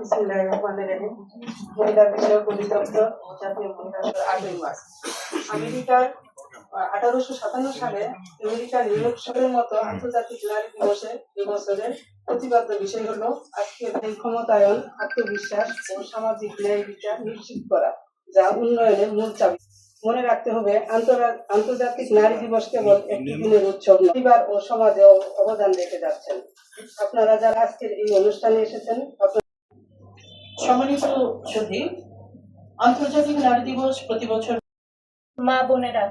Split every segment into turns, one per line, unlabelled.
বিসমিল্লাহির রহমানির রহিম। মহিলা বিষয়ক অধিদপ্তর ও জাতীয় মহিলা 8ই মার্চ আমেরিকার 1857 সালে আমেরিকার নিউ শহরের মতো আন্তর্জাতিক নারী দিবসে এবছরের প্রতিপাদ্য বিষয় হলো আজকের এই ক্ষমতায়ন, আত্মবিশ্বাস ও সামাজিক ন্যায় বিচার নিশ্চিত করা, যা উন্নয়নের মূল চাবি। মনে রাখতে হবে, আন্তর্জাতিক নারী দিবস কেবল একটি দিনের উৎসব নয়, পরিবার ও সমাজে অবদান রেখে যাচ্ছেন। আপনারা যারা আজকের এই অনুষ্ঠানে এসেছেন,
সম্মানিত সুধী, আন্তর্জাতিক নারী দিবস প্রতি বছর
মা বোনেরা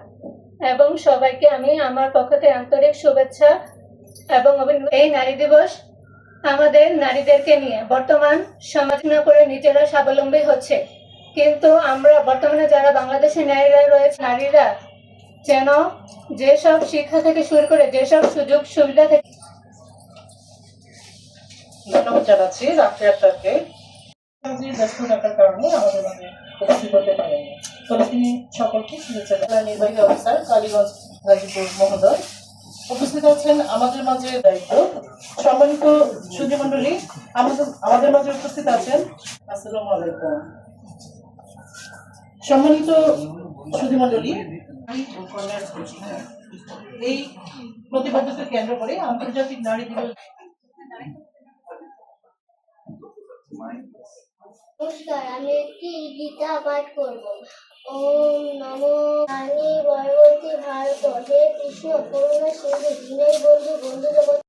এবং সবাইকে আমি আমার পক্ষ থেকে আন্তরিক শুভেচ্ছা এবং এই নারী দিবস আমাদের নারীদেরকে নিয়ে বর্তমান সমাজ না করে নিজেরা স্বাবলম্বী হচ্ছে, কিন্তু আমরা বর্তমানে যারা বাংলাদেশের নারীরা রয়েছে, নারীরা যেন যেসব শিক্ষা থেকে শুরু করে যেসব সুযোগ সুবিধা থেকে
ধন্যবাদ জানাচ্ছি রাত্রি আক্তারকে। ব্যস্ত থাকার কারণে আমাদের মাঝে উপস্থিত হতে পারেনি, তবে তিনি সকলকে শুভেচ্ছা জানান। নির্বাহী অফিসার কালীগঞ্জ গাজীপুর মহোদয় উপস্থিত আছেন আমাদের মাঝে দায়িত্ব। সম্মানিত সুধী মন্ডলী, আমাদের মাঝে উপস্থিত আছেন। আসসালামু আলাইকুম। সম্মানিত সুধী মন্ডলী, এই প্রতিপাদ্যকে কেন্দ্র করে আন্তর্জাতিক নারী দিবস।
নমস্কার, আমি একটি গীতা পাঠ করব। ওম নমো নারী ভগবতী ভারত, হে কৃষ্ণ করুণা সিন্ধু দীনবন্ধু বন্ধু জগৎ।